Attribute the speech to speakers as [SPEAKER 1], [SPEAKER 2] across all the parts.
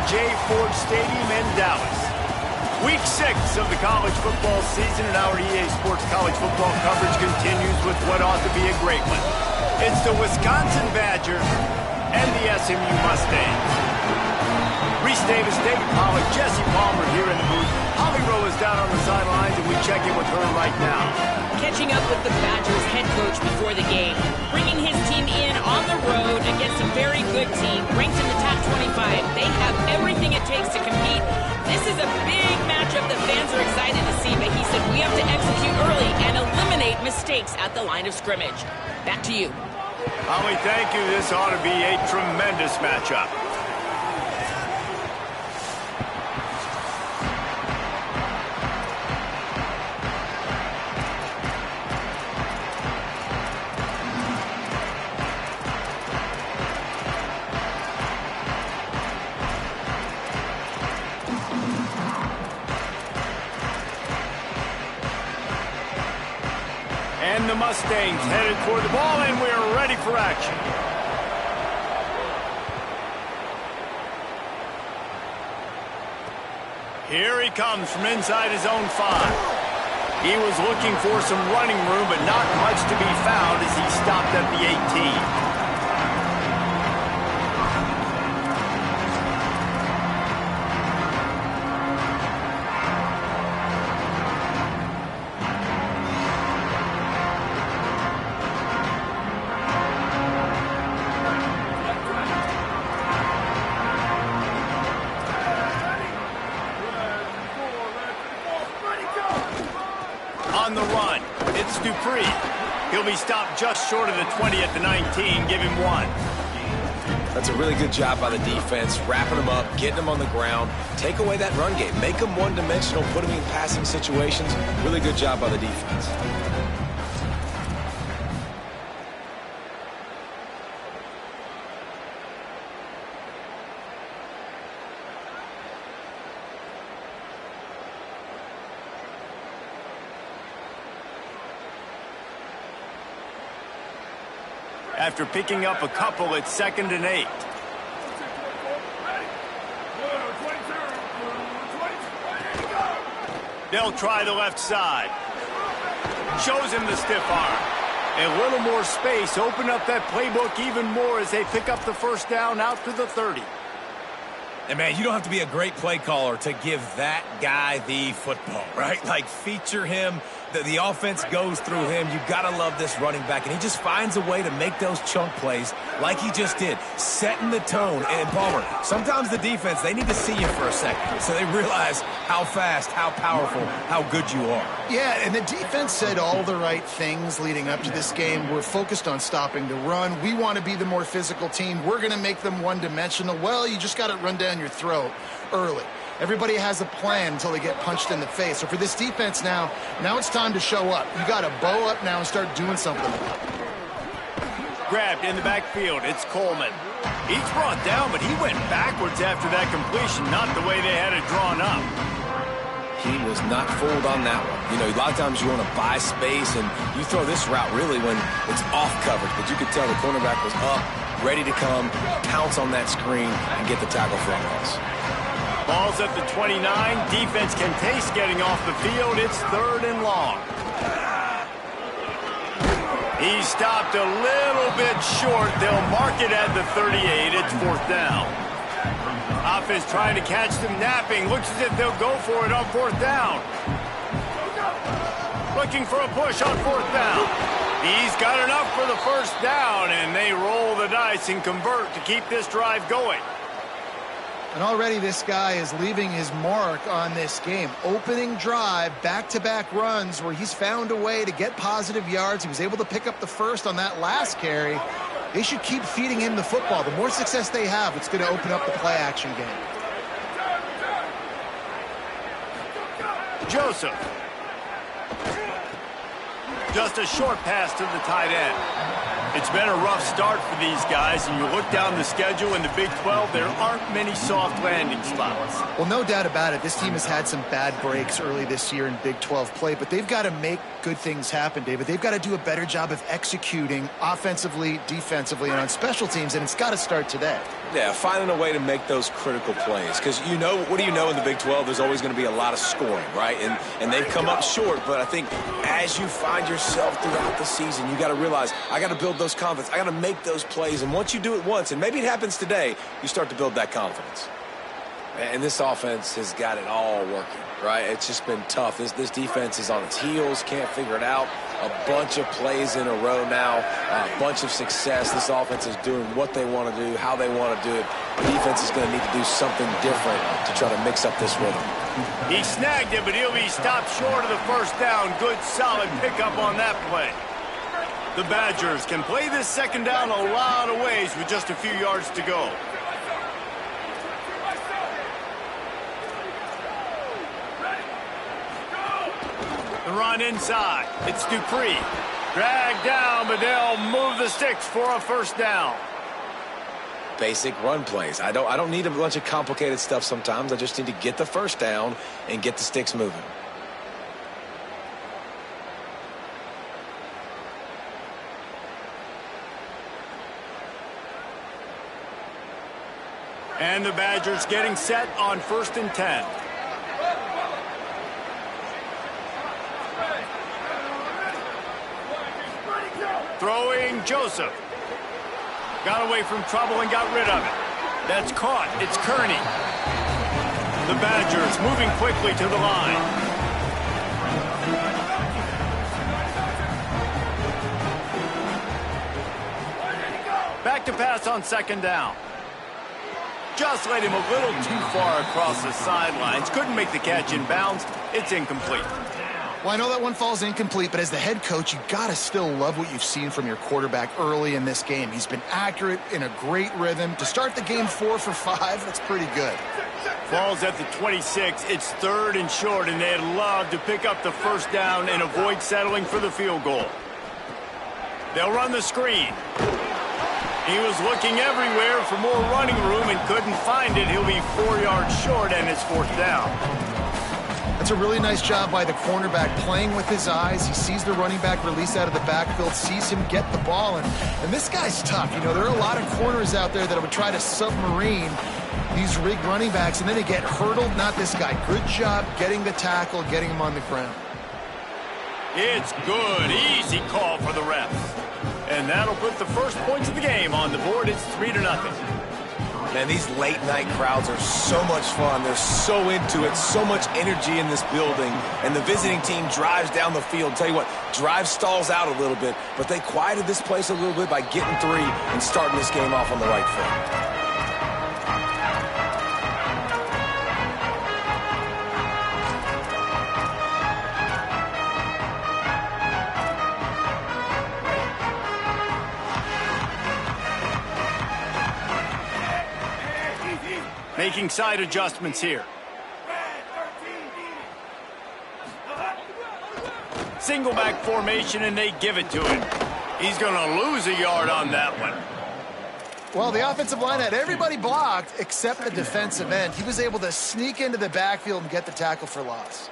[SPEAKER 1] J. Ford Stadium in Dallas. Week 6 of the college football season, and our EA Sports college football coverage continues with what ought to be a great one. It's the Wisconsin Badgers and the SMU Mustangs. Reese Davis, David Pollack, Jesse Palmer here in the booth. Holly Rowe is down on the sidelines, and we check in with her right now.
[SPEAKER 2] Catching up with the Badgers head coach before the game, bringing his team in on the road against a very good team, ranked in the top 25. They have everything it takes to compete. This is a big matchup that fans are excited to see, but he said we have to execute early and eliminate mistakes at the line of scrimmage. Back to you.
[SPEAKER 1] Holly, thank you. This ought to be a tremendous matchup. And the Mustangs headed toward the ball, and we're ready for action. Here he comes from inside his own 5. He was looking for some running room, but not much to be found as he stopped at the 18. On the run, it's Dupree. He'll be stopped just short of the 20 at the 19. Give him 1.
[SPEAKER 3] That's a really good job by the defense, wrapping them up, getting them on the ground. Take away that run game. Make them one-dimensional, put them in passing situations. Really good job by the defense.
[SPEAKER 1] After picking up a couple, it's 2nd and 8. They'll try the left side. Shows him the stiff arm. A little more space. Open up that playbook even more as they pick up the first down out to the 30.
[SPEAKER 4] And, man, you don't have to be a great play caller to give that guy the football, right? Like, feature him. The offense goes through him. You got to love this running back. And he just finds a way to make those chunk plays like he just did, setting the tone. And, Palmer, sometimes the defense, they need to see you for a second so they realize how fast, how powerful, how good you are.
[SPEAKER 5] Yeah, and the defense said all the right things leading up to this game. We're focused on stopping the run. We want to be the more physical team. We're going to make them one-dimensional. Well, you just got to run down your throat early. Everybody has a plan until they get punched in the face. So for this defense now it's time to show up. You got to bow up now and start doing something.
[SPEAKER 1] Grabbed in the backfield. It's Coleman. He's brought down, but he went backwards after that completion, not the way they had it drawn up.
[SPEAKER 3] He was not fooled on that one. You know, a lot of times you want to buy space, and you throw this route really when it's off coverage. But you could tell the cornerback was up, ready to come, pounce on that screen, and get the tackle for a loss.
[SPEAKER 1] Ball's at the 29. Defense can taste getting off the field. It's 3rd and long. He stopped a little bit short. They'll mark it at the 38. It's 4th down. Offense trying to catch them napping. Looks as if they'll go for it on 4th down. Looking for a push on 4th down. He's got enough for the first down, and they roll the dice and convert to keep this drive going.
[SPEAKER 5] And already this guy is leaving his mark on this game. Opening drive, back-to-back runs where he's found a way to get positive yards. He was able to pick up the first on that last carry. They should keep feeding him the football. The more success they have, it's going to open up the play-action game.
[SPEAKER 1] Joseph. Just a short pass to the tight end. It's been a rough start for these guys, and you look down the schedule in the Big 12, there aren't many soft landing spots.
[SPEAKER 5] Well, no doubt about it. This team has had some bad breaks early this year in Big 12 play, but they've got to make good things happen, David. They've got to do a better job of executing offensively, defensively, and on special teams, and it's got to start today.
[SPEAKER 3] Yeah, finding a way to make those critical plays. Because what do you know in the Big 12? There's always going to be a lot of scoring, right? And they've come up short. But I think as you find yourself throughout the season, you got to realize, I got to build those confidence. I got to make those plays. And once you do it once, and maybe it happens today, you start to build that confidence. And this offense has got it all working, right? It's just been tough. This defense is on its heels, can't figure it out. A bunch of plays in a row now, a bunch of success. This offense is doing what they want to do, how they want to do it. The defense is going to need to do something different to try to mix up this rhythm.
[SPEAKER 1] He snagged it, but he'll be stopped short of the first down. Good, solid pickup on that play. The Badgers can play this second down a lot of ways with just a few yards to go. The run inside. It's Dupree. Dragged down, but they'll move the sticks for a first down.
[SPEAKER 3] Basic run plays. I don't need a bunch of complicated stuff sometimes. I just need to get the first down and get the sticks moving.
[SPEAKER 1] And the Badgers getting set on 1st and 10. Throwing Joseph. Got away from trouble and got rid of it. That's caught. It's Kearney. The Badgers moving quickly to the line. Back to pass on 2nd down. Just let him a little too far across the sidelines. Couldn't make the catch in bounds. It's incomplete.
[SPEAKER 5] Well, I know that one falls incomplete, but as the head coach, you got to still love what you've seen from your quarterback early in this game. He's been accurate, in a great rhythm. To start the game 4 for 5, that's pretty good.
[SPEAKER 1] Falls at the 26. It's 3rd and short, and they'd love to pick up the first down and avoid settling for the field goal. They'll run the screen. He was looking everywhere for more running room and couldn't find it. He'll be 4 yards short, and it's 4th down.
[SPEAKER 5] That's a really nice job by the cornerback playing with his eyes. He sees the running back release out of the backfield, sees him get the ball, and this guy's tough. You know, there are a lot of corners out there that would try to submarine these rigged running backs, and then they get hurdled. Not this guy. Good job getting the tackle, getting him on the ground.
[SPEAKER 1] It's good. Easy call for the refs. And that'll put the first points of the game on the board. It's 3-0.
[SPEAKER 3] Man, these late-night crowds are so much fun. They're so into it, so much energy in this building. And the visiting team drives down the field. Tell you what, drive stalls out a little bit, but they quieted this place a little bit by getting 3 and starting this game off on the right foot.
[SPEAKER 1] Making side adjustments here. Single back formation, and they give it to him. He's going to lose a yard on that one.
[SPEAKER 5] Well, the offensive line had everybody blocked except the defensive end. He was able to sneak into the backfield and get the tackle for loss.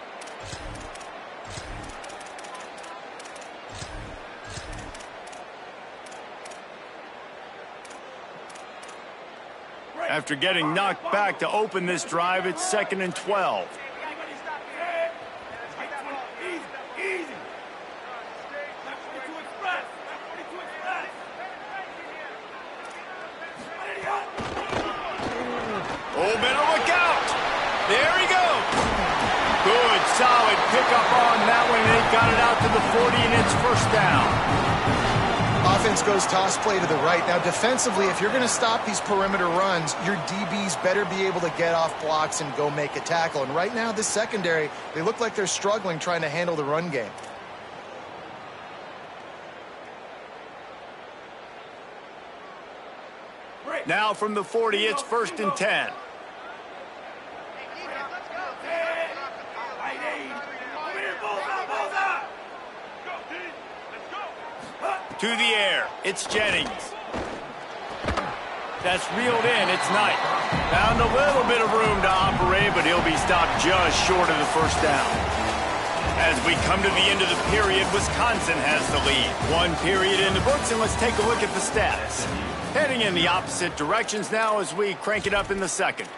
[SPEAKER 1] After getting knocked back to open this drive, it's 2nd and 12. Oh, better look out. There he goes. Good, solid pickup on that one. They got it out to the 40, and it's 1st down.
[SPEAKER 5] Offense goes toss play to the right. Now, defensively, if you're going to stop these perimeter runs, your DBs better be able to get off blocks and go make a tackle. And right now, this secondary, they look like they're struggling trying to handle the run game.
[SPEAKER 1] Now from the 40, it's 1st and 10. To the air, it's Jennings. That's reeled in, it's Knight. Found a little bit of room to operate, but he'll be stopped just short of the first down. As we come to the end of the period, Wisconsin has the lead. 1 period in the books, and let's take a look at the stats. Heading in the opposite directions now as we crank it up in the second.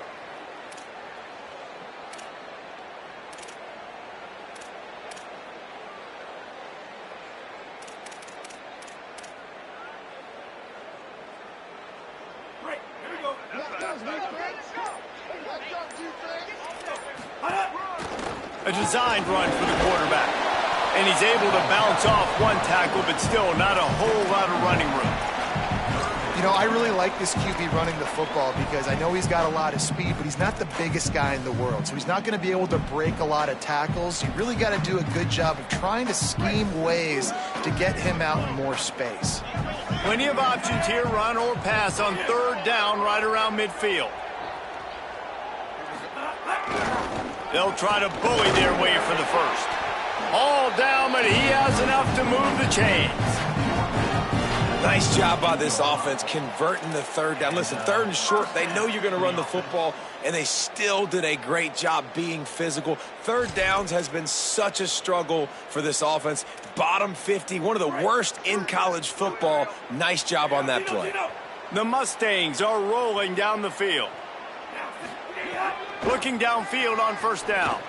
[SPEAKER 1] A designed run for the quarterback. And he's able to bounce off one tackle, but still not a whole lot of running room.
[SPEAKER 5] You know, I really like this QB running the football because I know he's got a lot of speed, but he's not the biggest guy in the world. So he's not going to be able to break a lot of tackles. You really got to do a good job of trying to scheme ways to get him out in more space.
[SPEAKER 1] Plenty of options here, run or pass on third down right around midfield. They'll try to bully their way for the first. All down, but he has enough to move the chains.
[SPEAKER 3] Nice job by this offense converting the third down. Listen, third and short, they know you're going to run the football, and they still did a great job being physical. Third downs has been such a struggle for this offense. Bottom 50, one of the worst in college football. Nice job on that play.
[SPEAKER 1] The Mustangs are rolling down the field. Looking downfield on first down.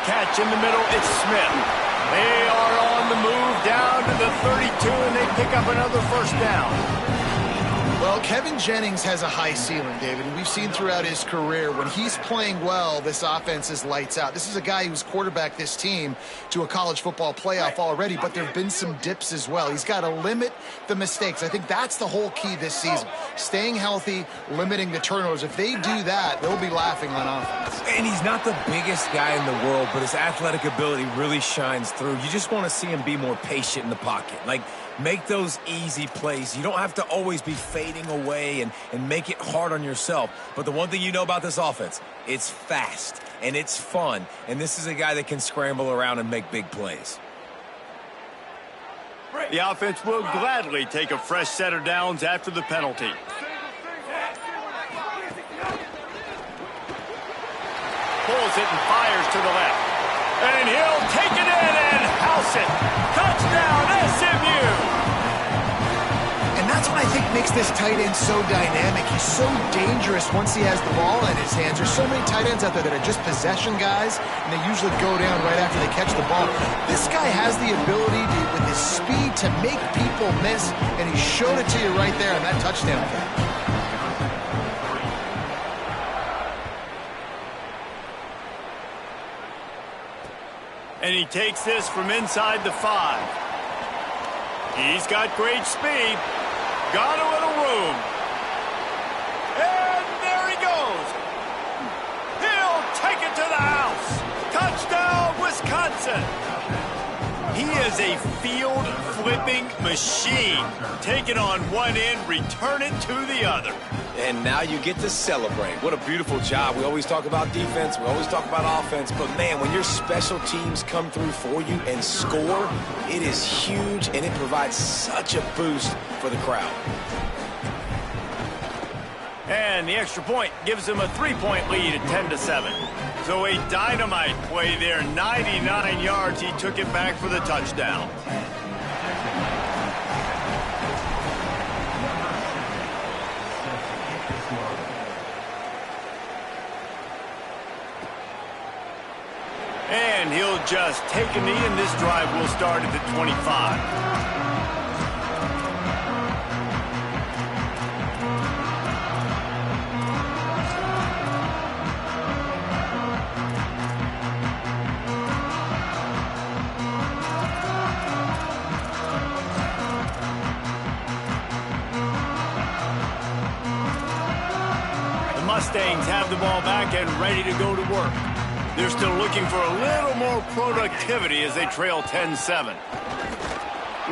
[SPEAKER 1] Catch in the middle, it's Smith. They are on the move down to the 32, and they pick up another first down.
[SPEAKER 5] Well, Kevin Jennings has a high ceiling, David, and we've seen throughout his career when he's playing well, this offense is lights out. This is a guy who's quarterbacked this team to a college football playoff already, but there have been some dips as well. He's got to limit the mistakes. I think that's the whole key this season. Staying healthy, limiting the turnovers. If they do that, they'll be laughing on offense.
[SPEAKER 3] And he's not the biggest guy in the world, but his athletic ability really shines through. You just want to see him be more patient in the pocket. Like, make those easy plays. You don't have to always be fading away and make it hard on yourself. But the one thing you know about this offense, it's fast and it's fun. And this is a guy that can scramble around and make big plays.
[SPEAKER 1] The offense will gladly take a fresh set of downs after the penalty. Pulls it and fires to the left. And he'll take it in and house it. Touchdown, SMU!
[SPEAKER 5] And that's what I think makes this tight end so dynamic. He's so dangerous once he has the ball in his hands. There's so many tight ends out there that are just possession guys, and they usually go down right after they catch the ball. This guy has the ability to, with his speed, to make people miss, and he showed it to you right there on that touchdown catch.
[SPEAKER 1] And he takes this from inside the 5. He's got great speed. Got a little room. And there he goes. He'll take it to the house. Touchdown, Wisconsin. He is a field-flipping machine. Take it on one end, return it to the other.
[SPEAKER 3] And now you get to celebrate. What a beautiful job. We always talk about defense. We always talk about offense. But, man, when your special teams come through for you and score, it is huge, and it provides such a boost for the crowd.
[SPEAKER 1] And the extra point gives him a 3-point lead at 10-7. So a dynamite play there. 99 yards. He took it back for the touchdown. And he'll just take a knee, and this drive will start at the 25. The Mustangs have the ball back and ready to go to work. They're still looking for a little more productivity as they trail 10-7.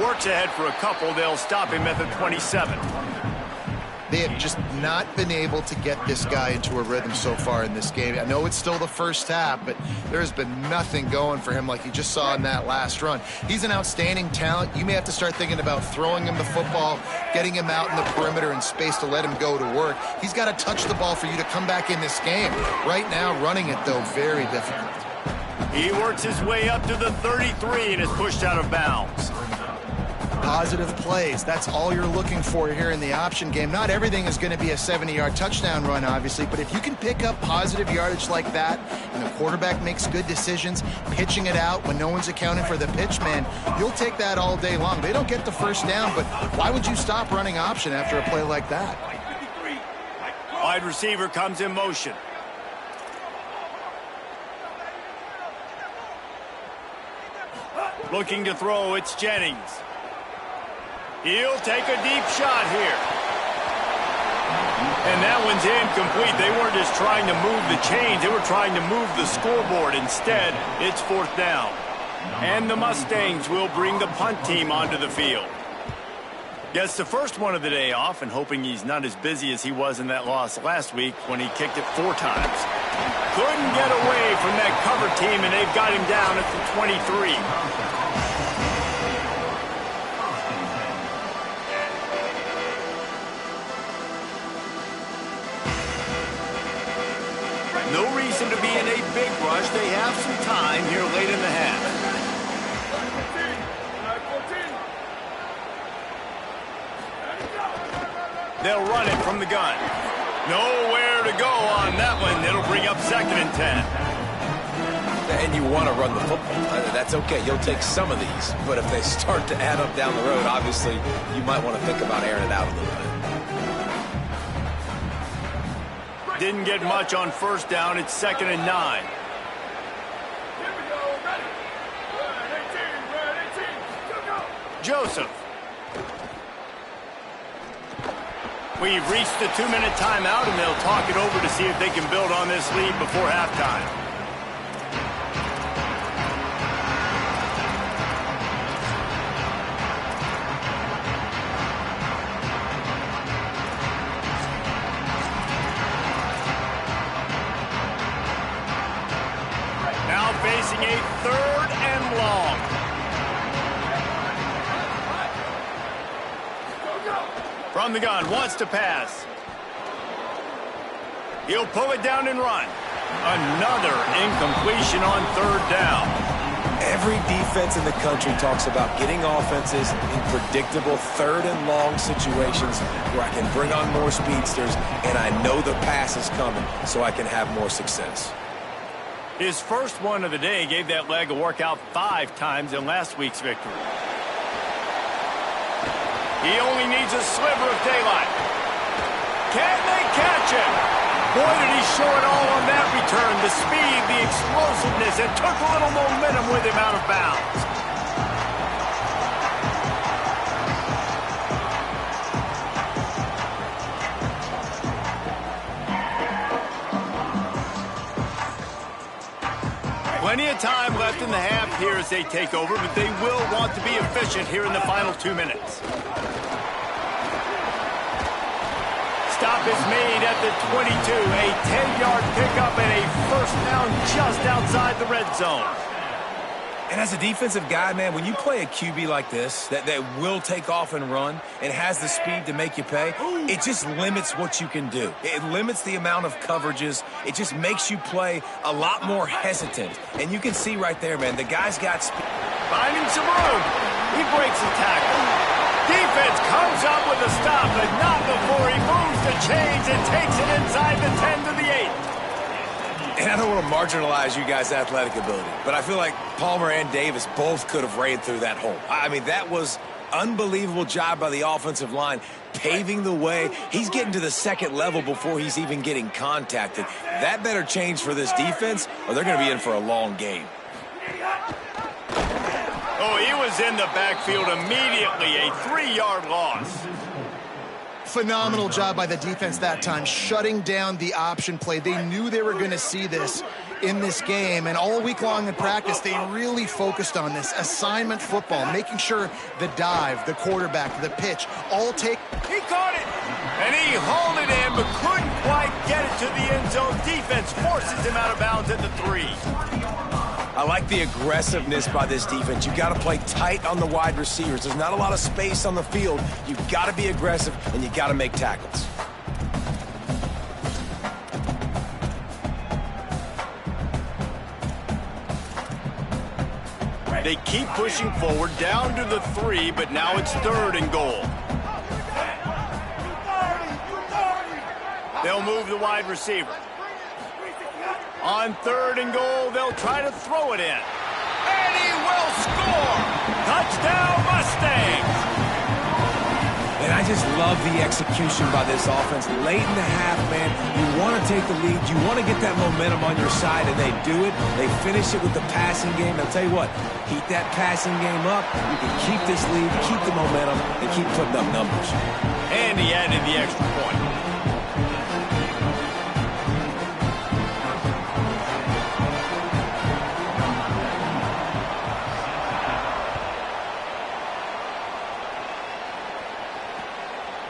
[SPEAKER 1] Works ahead for a couple. They'll stop him at the 27.
[SPEAKER 5] They have just not been able to get this guy into a rhythm so far in this game. I know it's still the first half, but there's been nothing going for him like you just saw in that last run. He's an outstanding talent. You may have to start thinking about throwing him the football, getting him out in the perimeter in space to let him go to work. He's got to touch the ball for you to come back in this game. Right now, running it, though, very difficult.
[SPEAKER 1] He works his way up to the 33 and is pushed out of bounds.
[SPEAKER 5] positive plays. That's all you're looking for here in the option game. Not everything is going to be a 70-yard touchdown run, obviously, but if you can pick up positive yardage like that and the quarterback makes good decisions, pitching it out when no one's accounting for the pitch, man, you'll take that all day long. They don't get the first down, but why would you stop running option after a play like that?
[SPEAKER 1] Wide receiver comes in motion. Looking to throw, it's Jennings. He'll take a deep shot here. And that one's incomplete. They weren't just trying to move the chains, they were trying to move the scoreboard. Instead, it's 4th down. And the Mustangs will bring the punt team onto the field. Gets the first one of the day off and hoping he's not as busy as he was in that loss last week when he kicked it 4 times. Couldn't get away from that cover team, and they've got him down at the 23. No reason to be in a big rush. They have some time here late in the half. They'll run it from the gun. Nowhere to go on that one. It'll bring up 2nd and 10.
[SPEAKER 3] And you want to run the football. That's okay. You'll take some of these. But if they start to add up down the road, obviously, you might want to think about airing it out a little bit.
[SPEAKER 1] Didn't get much on 1st down. It's 2nd and 9. Joseph. We've reached the 2-minute timeout, and they'll talk it over to see if they can build on this lead before halftime. Now facing a 3rd and long. From the gun, wants to pass. He'll pull it down and run. Another incompletion on 3rd down.
[SPEAKER 3] Every defense in the country talks about getting offenses in predictable 3rd and long situations where I can bring on more speedsters and I know the pass is coming so I can have more success.
[SPEAKER 1] His first one of the day gave that leg a workout 5 times in last week's victory. He only needs a sliver of daylight. Can they catch him? Boy, did he show it all on that return. The speed, the explosiveness, and took a little momentum with him out of bounds. Plenty of time left in the half here as they take over, but they will want to be efficient here in the final 2 minutes. Stop is made at the 22. A 10-yard pickup and a 1st down just outside the red zone.
[SPEAKER 4] And as a defensive guy, man, when you play a QB like this that will take off and run and has the speed to make you pay, it just limits what you can do. It limits the amount of coverages. It just makes you play a lot more hesitant. And you can see right there, man, the guy's got speed.
[SPEAKER 1] Finding some room. He breaks the tackle. Defense comes up with a stop, but not before he moves the chains and takes it inside the 10 to the 8.
[SPEAKER 3] And I don't want to marginalize you guys' athletic ability, but I feel like Palmer and Davis both could have ran through that hole. I mean, that was unbelievable job by the offensive line, paving the way. He's getting to the 2nd level before he's even getting contacted. That better change for this defense, or they're going to be in for a long game.
[SPEAKER 1] Oh, he was in the backfield immediately. A 3-yard loss.
[SPEAKER 5] Phenomenal job by the defense that time, shutting down the option play. They knew they were going to see this in this game, and all week long in practice, they really focused on this assignment football, making sure the dive, the quarterback, the pitch, all take.
[SPEAKER 1] He caught it, and he hauled it in, but couldn't quite get it to the end zone. Defense forces him out of bounds at the 3.
[SPEAKER 3] I like the aggressiveness by this defense. You've got to play tight on the wide receivers. There's not a lot of space on the field. You've got to be aggressive, and you've got to make tackles.
[SPEAKER 1] They keep pushing forward, down to the 3, but now it's 3rd and goal. They'll move the wide receiver. On 3rd and goal, they'll try to throw it in. And he will score! Touchdown, Mustangs!
[SPEAKER 4] And I just love the execution by this offense. Late in the half, man, you want to take the lead. You want to get that momentum on your side, and they do it. They finish it with the passing game. I'll tell you what, keep that passing game up. You can keep this lead, keep the momentum, and keep putting up numbers.
[SPEAKER 1] And he added the extra point.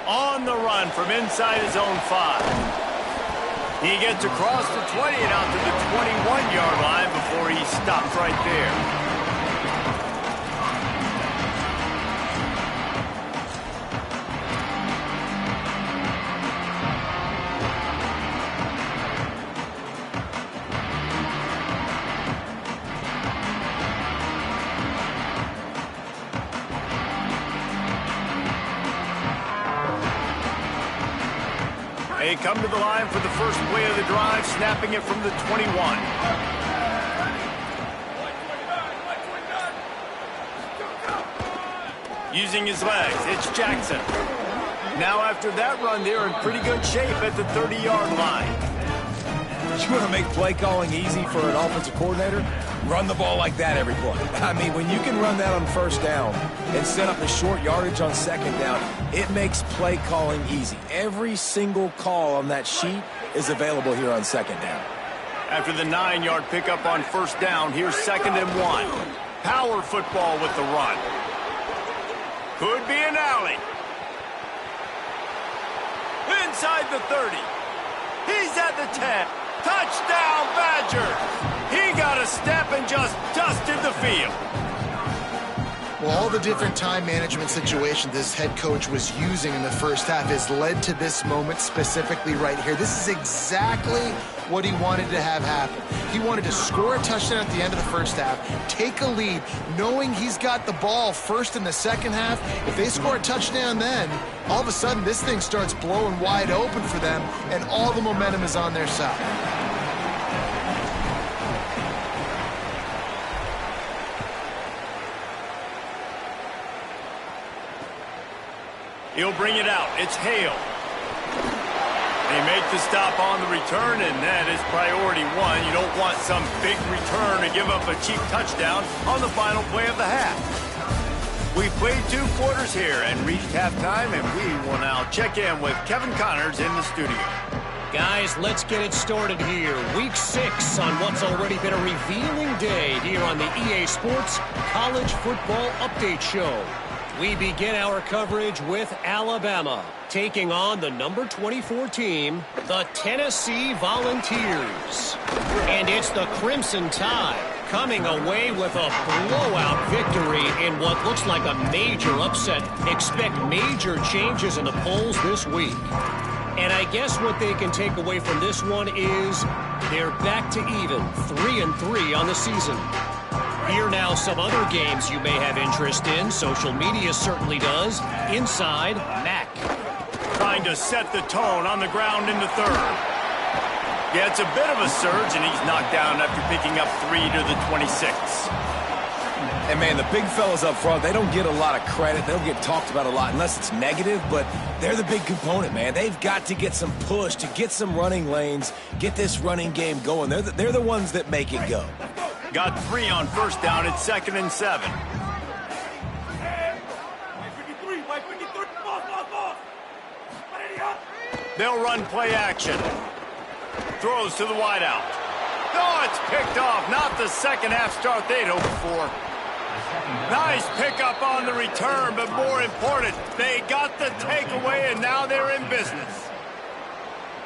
[SPEAKER 1] On the run from inside his own 5. He gets across the 20 and out to the 21-yard line before he stops right there. They come to the line for the first play of the drive, snapping it from the 21. Using his legs, it's Jackson. Now after that run, they're in pretty good shape at the 30-yard line.
[SPEAKER 4] You want to make play calling easy for an offensive coordinator? Run the ball like that every play. I mean, when you can run that on 1st down and set up a short yardage on 2nd down, it makes play calling easy. Every single call on that sheet is available here on 2nd down.
[SPEAKER 1] After the 9-yard pickup on 1st down, here's 2nd and 1. Power football with the run. Could be an alley. Inside the 30. He's at the 10. Touchdown, Badgers! He got a step and just dusted the field.
[SPEAKER 5] Well, all the different time management situations this head coach was using in the first half has led to this moment specifically right here. This is exactly what he wanted to have happen. He wanted to score a touchdown at the end of the first half, take a lead, knowing he's got the ball first in the second half. If they score a touchdown then, all of a sudden this thing starts blowing wide open for them, and all the momentum is on their side.
[SPEAKER 1] He'll bring it out. It's Hale. They make the stop on the return, and that is priority 1. You don't want some big return to give up a cheap touchdown on the final play of the half. We've played 2 quarters here and reached halftime, and we will now check in with Kevin Connors in the studio.
[SPEAKER 6] Guys, let's get it started here. Week 6 on what's already been a revealing day here on the EA Sports College Football Update Show. We begin our coverage with Alabama, taking on the number 24 team, the Tennessee Volunteers. And it's the Crimson Tide coming away with a blowout victory in what looks like a major upset. Expect major changes in the polls this week. And I guess what they can take away from this one is they're back to even, 3-3 on the season. Here now some other games you may have interest in. Social media certainly does. Inside, Mack.
[SPEAKER 1] Trying to set the tone on the ground in the 3rd. Yeah, it's a bit of a surge, and he's knocked down after picking up 3 to the 26.
[SPEAKER 4] And, man, the big fellas up front, they don't get a lot of credit. They'll get talked about a lot unless it's negative, but they're the big component, man. They've got to get some push, to get some running lanes, get this running game going. They're the ones that make it go.
[SPEAKER 1] Got 3 on 1st down. It's 2nd and 7. They'll run play action. Throws to the wideout. Oh, it's picked off. Not the second half start they'd hoped for. Nice pickup on the return, but more important, they got the takeaway, and now they're in business.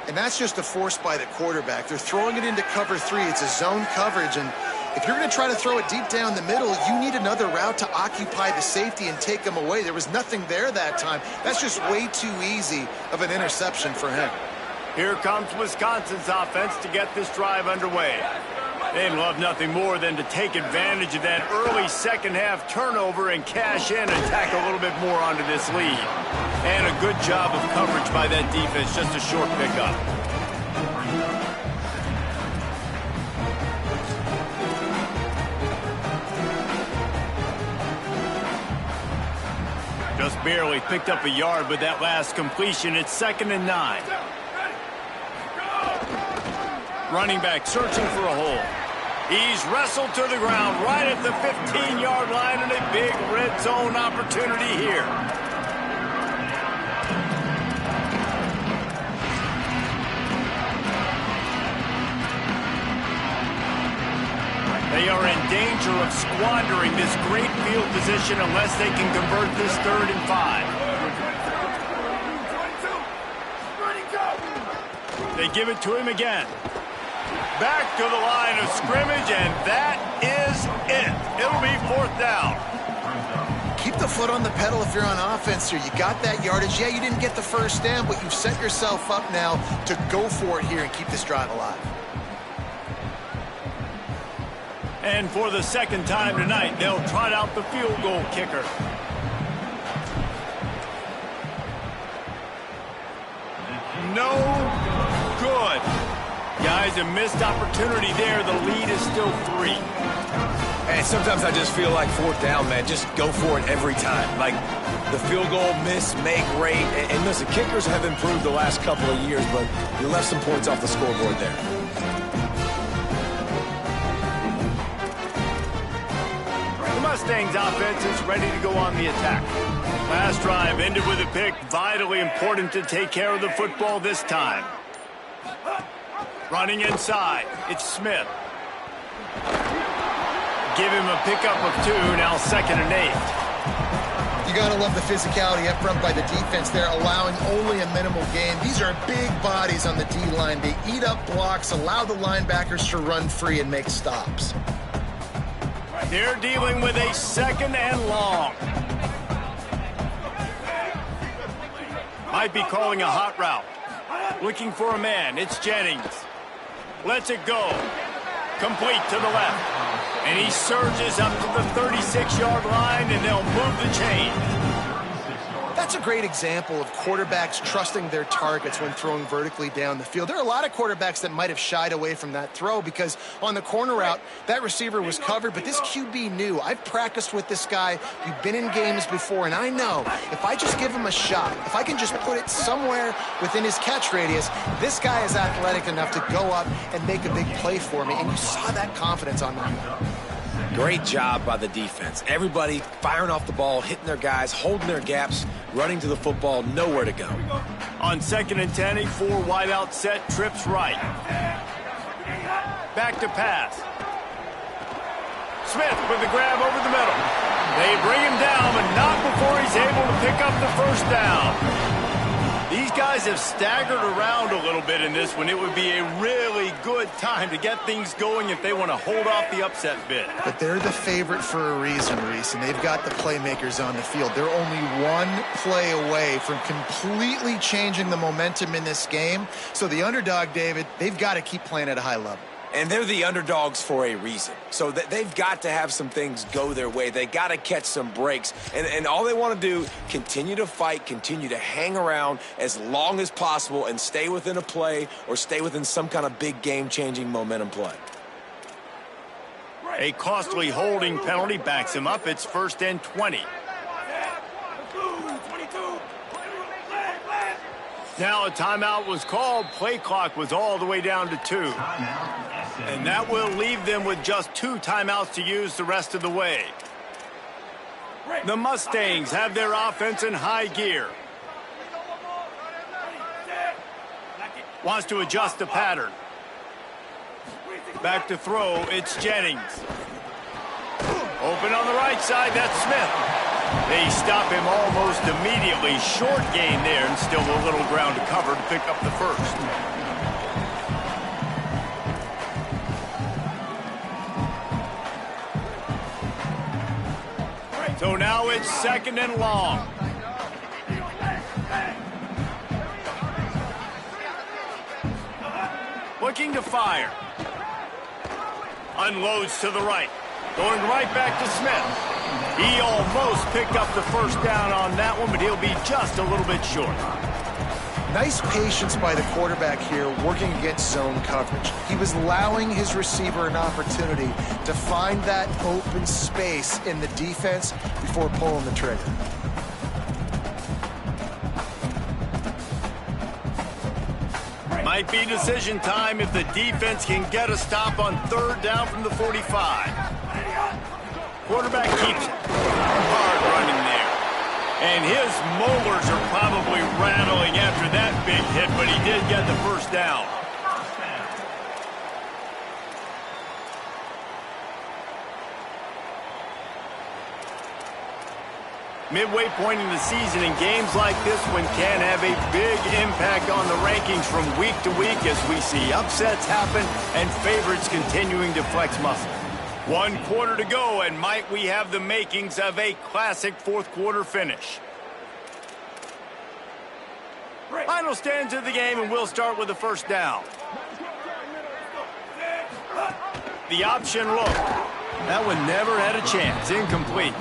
[SPEAKER 5] And that's just a force by the quarterback. They're throwing it into cover 3. It's a zone coverage, and if you're going to try to throw it deep down the middle, you need another route to occupy the safety and take him away. There was nothing there that time. That's just way too easy of an interception for him.
[SPEAKER 1] Here comes Wisconsin's offense to get this drive underway. They'd love nothing more than to take advantage of that early second-half turnover and cash in and tack a little bit more onto this lead. And a good job of coverage by that defense, just a short pickup. Just barely picked up a yard with that last completion. It's 2nd and 9. Running back searching for a hole. He's wrestled to the ground right at the 15-yard line, and a big red zone opportunity here. They are in danger of squandering this great field position unless they can convert this 3rd and 5. They give it to him again. Back to the line of scrimmage, and that is it. It'll be 4th down.
[SPEAKER 5] Keep the foot on the pedal if you're on offense here. You got that yardage. Yeah, you didn't get the first down, but you've set yourself up now to go for it here and keep this drive alive.
[SPEAKER 1] And for the 2nd time tonight, they'll trot out the field goal kicker. No good. Guys, a missed opportunity there. The lead is still 3.
[SPEAKER 3] And sometimes I just feel like 4th down, man. Just go for it every time. Like the field goal miss, make rate. And listen, kickers have improved the last couple of years, but you left some points off the scoreboard there.
[SPEAKER 1] The Mustangs offense is ready to go on the attack. Last drive ended with a pick. Vitally important to take care of the football this time. Running inside, it's Smith. Give him a pickup of 2, now 2nd and 8.
[SPEAKER 5] You got to love the physicality up front by the defense there, allowing only a minimal gain. These are big bodies on the D-line. They eat up blocks, allow the linebackers to run free and make stops.
[SPEAKER 1] They're dealing with a 2nd and long. Might be calling a hot route. Looking for a man, it's Jennings. Lets it go. Complete to the left. And he surges up to the 36-yard line, and they'll move the chain.
[SPEAKER 5] That's a great example of quarterbacks trusting their targets when throwing vertically down the field. There are a lot of quarterbacks that might have shied away from that throw because on the corner route, that receiver was covered, but this QB knew. I've practiced with this guy. We've been in games before, and I know if I just give him a shot, if I can just put it somewhere within his catch radius, this guy is athletic enough to go up and make a big play for me, and you saw that confidence on that one.
[SPEAKER 3] Great job by the defense. Everybody firing off the ball, hitting their guys, holding their gaps, running to the football, nowhere to go.
[SPEAKER 1] On 2nd and 10, a 4 wide out set, trips right. Back to pass. Smith with the grab over the middle. They bring him down, but not before he's able to pick up the 1st down. These guys have staggered around a little bit in this one. It would be a really good time to get things going if they want to hold off the upset bid.
[SPEAKER 5] But they're the favorite for a reason, Reese, and they've got the playmakers on the field. They're only one play away from completely changing the momentum in this game. So the underdog, David, they've got to keep playing at a high level.
[SPEAKER 3] And they're the underdogs for a reason. So they've got to have some things go their way. They got to catch some breaks. And all they want to do, continue to fight, continue to hang around as long as possible and stay within a play or stay within some kind of big game-changing momentum play.
[SPEAKER 1] A costly holding penalty backs him up. It's 1st and 20. Now a timeout was called. Play clock was all the way down to 2. And that will leave them with just 2 timeouts to use the rest of the way. The Mustangs have their offense in high gear. Wants to adjust the pattern. Back to throw, it's Jennings. Open on the right side, that's Smith. They stop him almost immediately. Short gain there, and still a little ground to cover to pick up the 1st. So now it's 2nd and long. Looking to fire. Unloads to the right. Going right back to Smith. He almost picked up the first down on that one, but he'll be just a little bit short.
[SPEAKER 5] Nice patience by the quarterback here working against zone coverage. He was allowing his receiver an opportunity to find that open space in the defense before pulling the trigger.
[SPEAKER 1] Might be decision time if the defense can get a stop on third down from the 45. Quarterback keeps it. Hard running there. And his molars are probably rattling after that big hit, but he did get the first down. Midway point in the season, and games like this one can have a big impact on the rankings from week to week as we see upsets happen and favorites continuing to flex muscle. 1 quarter to go, and might we have the makings of a classic fourth quarter finish. Final stanza of the game, and we'll start with the first down. The option look. That one never had a chance. Incomplete.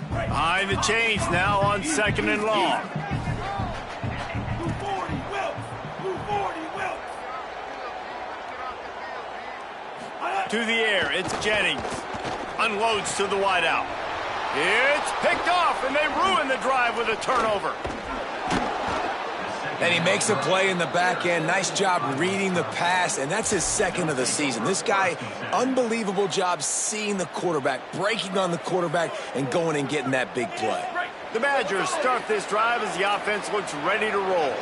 [SPEAKER 1] Behind the chains now on 2nd and long. To the air, it's Jennings. Unloads to the wideout. It's picked off, and they ruin the drive with a turnover.
[SPEAKER 3] And he makes a play in the back end. Nice job reading the pass, and that's his 2nd of the season. This guy, unbelievable job seeing the quarterback, breaking on the quarterback, and going and getting that big play.
[SPEAKER 1] The Badgers start this drive as the offense looks ready to roll.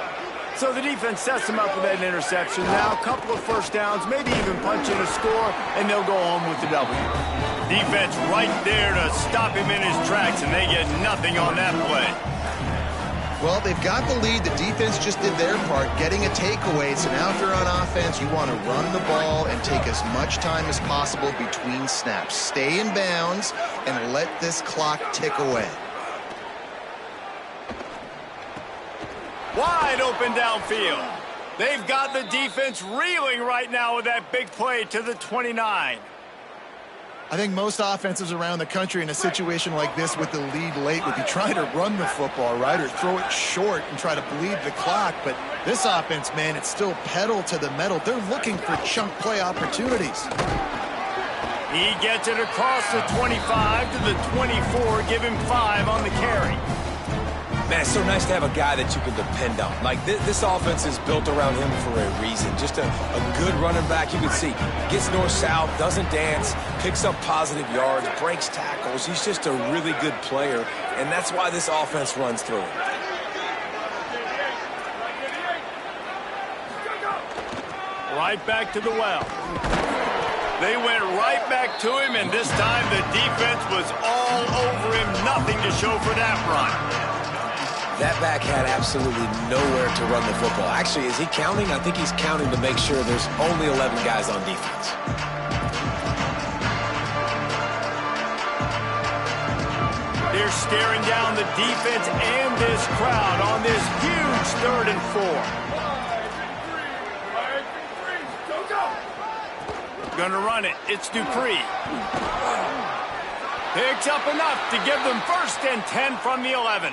[SPEAKER 1] So the defense sets them up with that interception. Now a couple of first downs, maybe even punch in a score, and they'll go home with the W. Defense right there to stop him in his tracks, and they get nothing on that play.
[SPEAKER 5] Well, they've got the lead. The defense just did their part, getting a takeaway. So now if you're on offense, you want to run the ball and take as much time as possible between snaps. Stay in bounds and let this clock tick away.
[SPEAKER 1] Wide open downfield. They've got the defense reeling right now with that big play to the 29.
[SPEAKER 5] I think most offenses around the country in a situation like this with the lead late would be trying to run the football, right, or throw it short and try to bleed the clock. But this offense, man, it's still pedal to the metal. They're looking for chunk play opportunities.
[SPEAKER 1] He gets it across the 25 to the 24, give him 5 on the carry.
[SPEAKER 3] Man, it's so nice to have a guy that you can depend on. Like, this offense is built around him for a reason. Just a good running back. You can see, gets north-south, doesn't dance, picks up positive yards, breaks tackles. He's just a really good player, and that's why this offense runs through him.
[SPEAKER 1] Right back to the well. They went right back to him, and this time the defense was all over him. Nothing to show for that run.
[SPEAKER 3] That back had absolutely nowhere to run the football. Actually, is he counting? I think he's counting to make sure there's only 11 guys on defense.
[SPEAKER 1] They're staring down the defense and this crowd on this huge 3rd and 4. Gonna run it. It's Dupree. Picks up enough to give them 1st and 10 from the 11.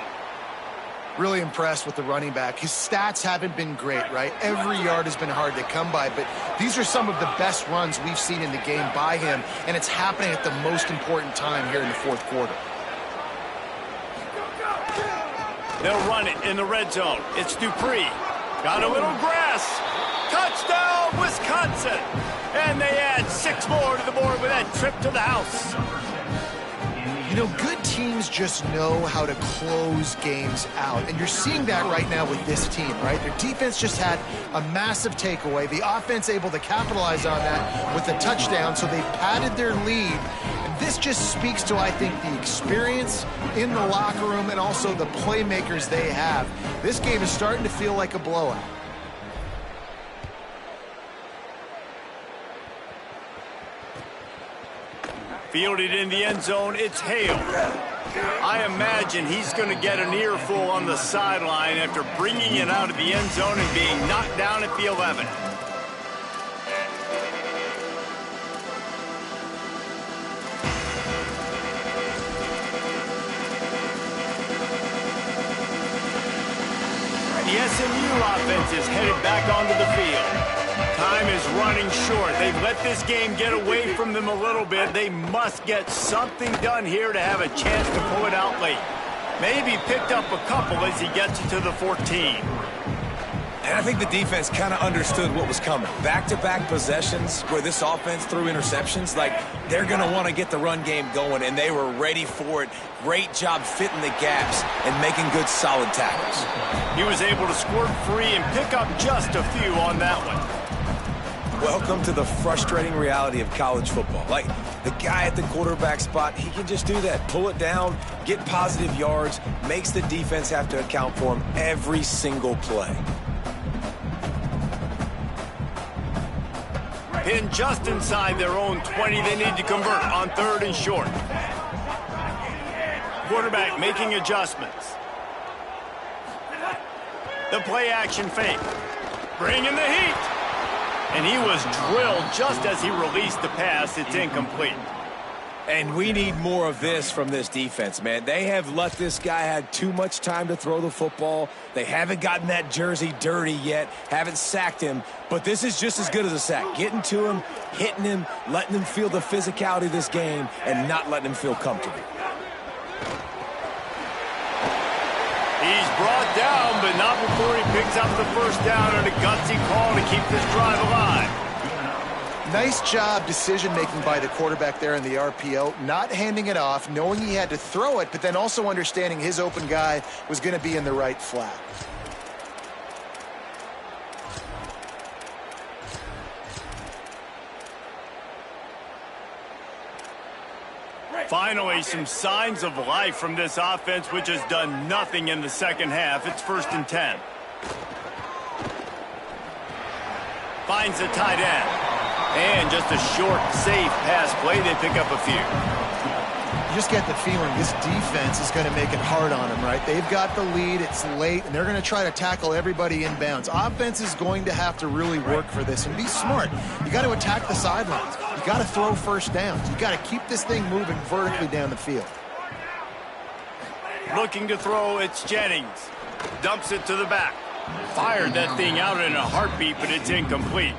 [SPEAKER 5] Really impressed with the running back. His stats haven't been great, right? Every yard has been hard to come by, but these are some of the best runs we've seen in the game by him, and it's happening at the most important time here in the 4th quarter.
[SPEAKER 1] They'll run it in the red zone. It's Dupree. Got a little grass. Touchdown, Wisconsin! And they add 6 more to the board with that trip to the house.
[SPEAKER 5] You know, good teams just know how to close games out, and you're seeing that right now with this team, right? Their defense just had a massive takeaway. The offense able to capitalize on that with a touchdown, so they've padded their lead, and this just speaks to, I think, the experience in the locker room and also the playmakers they have. This game is starting to feel like a blowout.
[SPEAKER 1] Fielded in the end zone, it's Hale. I imagine he's going to get an earful on the sideline after bringing it out of the end zone and being knocked down at the 11. The SMU offense is headed back onto the field. Time is running short. They've let this game get away from them a little bit. They must get something done here to have a chance to pull it out late. Maybe picked up a couple as he gets it to the 14.
[SPEAKER 4] And I think the defense kind of understood what was coming. Back-to-back possessions where this offense threw interceptions, like they're going to want to get the run game going, and they were ready for it. Great job fitting the gaps and making good, solid tackles.
[SPEAKER 1] He was able to squirt free and pick up just a few on that one.
[SPEAKER 4] Welcome to the frustrating reality of college football. Like, the guy at the quarterback spot, he can just do that. Pull it down, get positive yards, makes the defense have to account for him every single play.
[SPEAKER 1] Pinned just inside their own 20. They need to convert on 3rd and short. Quarterback making adjustments. The play action fake. Bringing the heat. And he was drilled just as he released the pass. It's incomplete.
[SPEAKER 4] And we need more of this from this defense, man. They have let this guy have too much time to throw the football. They haven't gotten that jersey dirty yet, haven't sacked him. But this is just as good as a sack. Getting to him, hitting him, letting him feel the physicality of this game, and not letting him feel comfortable.
[SPEAKER 1] He's brought down, but not before he picks up the first down on a gutsy call to keep this drive alive.
[SPEAKER 5] Nice job decision-making by the quarterback there in the RPO, not handing it off, knowing he had to throw it, but then also understanding his open guy was going to be in the right flat.
[SPEAKER 1] Finally, some signs of life from this offense, which has done nothing in the second half. It's 1st and 10. Finds the tight end. And just a short, safe pass play. They pick up a few.
[SPEAKER 5] You just get the feeling this defense is going to make it hard on them, right? They've got the lead. It's late, and they're going to try to tackle everybody inbounds. Offense is going to have to really work for this and be smart. You got to attack the sidelines. You got to throw first downs. You got to keep this thing moving vertically down the field.
[SPEAKER 1] Looking to throw, it's Jennings. Dumps it to the back. Fired that thing out in a heartbeat, but it's incomplete.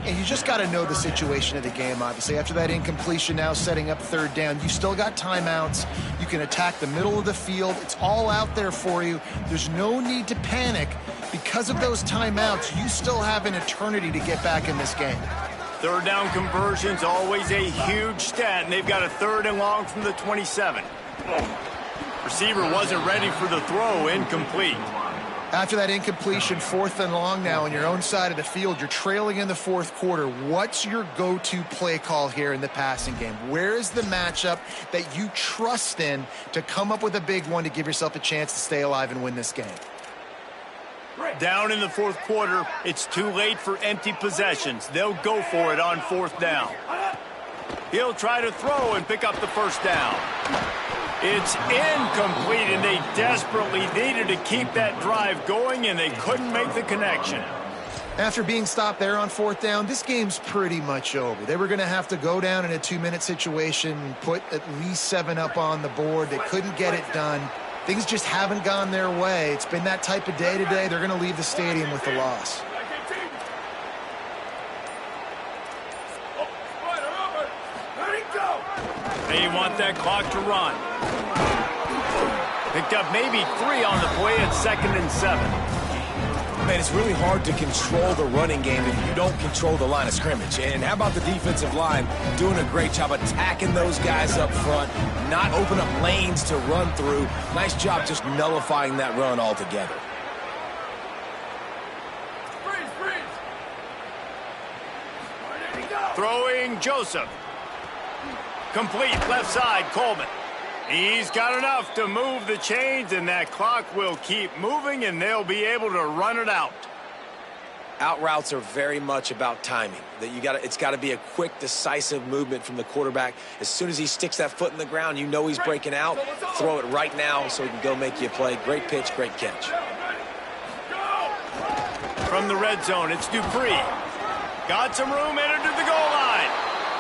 [SPEAKER 5] And you just got to know the situation of the game, obviously. After that incompletion, now setting up 3rd down, you still got timeouts. You can attack the middle of the field. It's all out there for you. There's no need to panic. Because of those timeouts, you still have an eternity to get back in this game.
[SPEAKER 1] 3rd down conversion's always a huge stat, and they've got a 3rd and long from the 27. Receiver wasn't ready for the throw, incomplete.
[SPEAKER 5] After that incompletion, 4th and long now on your own side of the field, you're trailing in the 4th quarter. What's your go-to play call here in the passing game? Where is the matchup that you trust in to come up with a big one to give yourself a chance to stay alive and win this game?
[SPEAKER 1] Down in the 4th quarter, it's too late for empty possessions. They'll go for it on 4th down. He'll try to throw and pick up the first down. It's incomplete, and they desperately needed to keep that drive going, and they couldn't make the connection.
[SPEAKER 5] After being stopped there on 4th down, this game's pretty much over. They were going to have to go down in a 2-minute situation and put at least 7 up on the board. They couldn't get it done. Things just haven't gone their way. It's been that type of day today. They're going to leave the stadium with the loss.
[SPEAKER 1] They want that clock to run. Picked up maybe 3 on the play at 2nd and 7.
[SPEAKER 4] Man, it's really hard to control the running game if you don't control the line of scrimmage. And how about the defensive line doing a great job attacking those guys up front, not open up lanes to run through. Nice job just nullifying that run altogether.
[SPEAKER 1] Throwing Joseph. Complete left side, Coleman. He's got enough to move the chains, and that clock will keep moving, and they'll be able to run it out.
[SPEAKER 3] Out routes are very much about timing. It's got to be a quick, decisive movement from the quarterback. As soon as he sticks that foot in the ground, you know he's breaking out. Throw it right now so he can go make you a play. Great pitch, great catch.
[SPEAKER 1] From the red zone, it's Dupree. Got some room, entered to the goal line.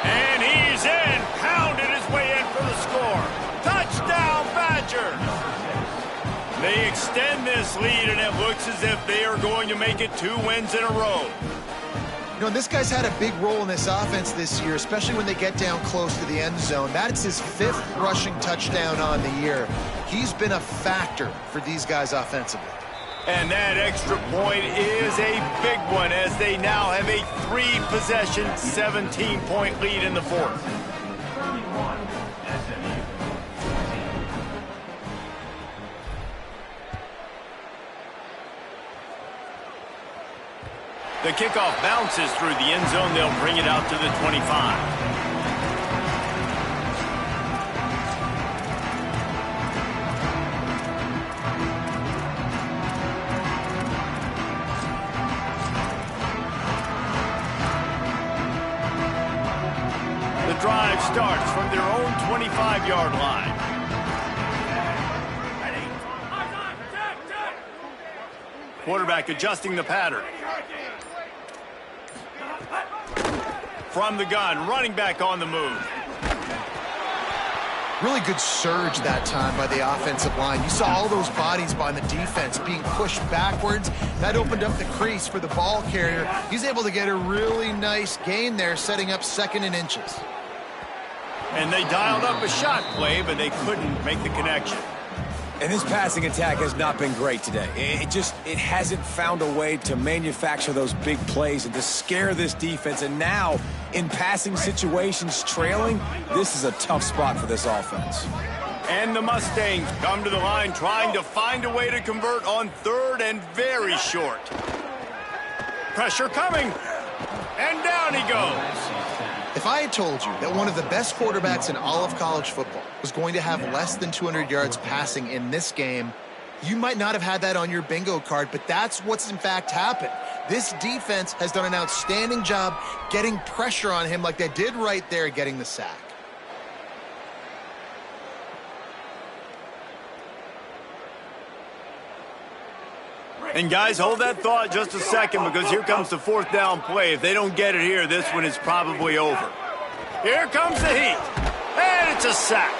[SPEAKER 1] And he's in, pounded his way in for the score. Touchdown, Badgers! They extend this lead, and it looks as if they are going to make it 2 wins in a row.
[SPEAKER 5] You know, this guy's had a big role in this offense this year, especially when they get down close to the end zone. That's his 5th rushing touchdown on the year. He's been a factor for these guys offensively.
[SPEAKER 1] And that extra point is a big one, as they now have a 3-possession, 17-point lead in the 4th. The kickoff bounces through the end zone. They'll bring it out to the 25. The drive starts from their own 25-yard line. Quarterback adjusting the pattern. From the gun, running back on the move.
[SPEAKER 5] Really good surge that time by the offensive line. You saw all those bodies by the defense being pushed backwards. That opened up the crease for the ball carrier. He's able to get a really nice gain there, setting up 2nd and inches.
[SPEAKER 1] And they dialed up a shot play, but they couldn't make the connection.
[SPEAKER 3] And this passing attack has not been great today. It hasn't found a way to manufacture those big plays and to scare this defense. And now, in passing situations, trailing, this is a tough spot for this offense.
[SPEAKER 1] And the Mustangs come to the line trying to find a way to convert on 3rd and very short. Pressure coming. And down he goes.
[SPEAKER 5] If I had told you that one of the best quarterbacks in all of college football was going to have less than 200 yards passing in this game, you might not have had that on your bingo card, but that's what's in fact happened. This defense has done an outstanding job getting pressure on him like they did right there, getting the sack.
[SPEAKER 1] And guys, hold that thought just a second, because here comes the 4th down play. If they don't get it here, this one is probably over. Here comes the heat. And it's a sack.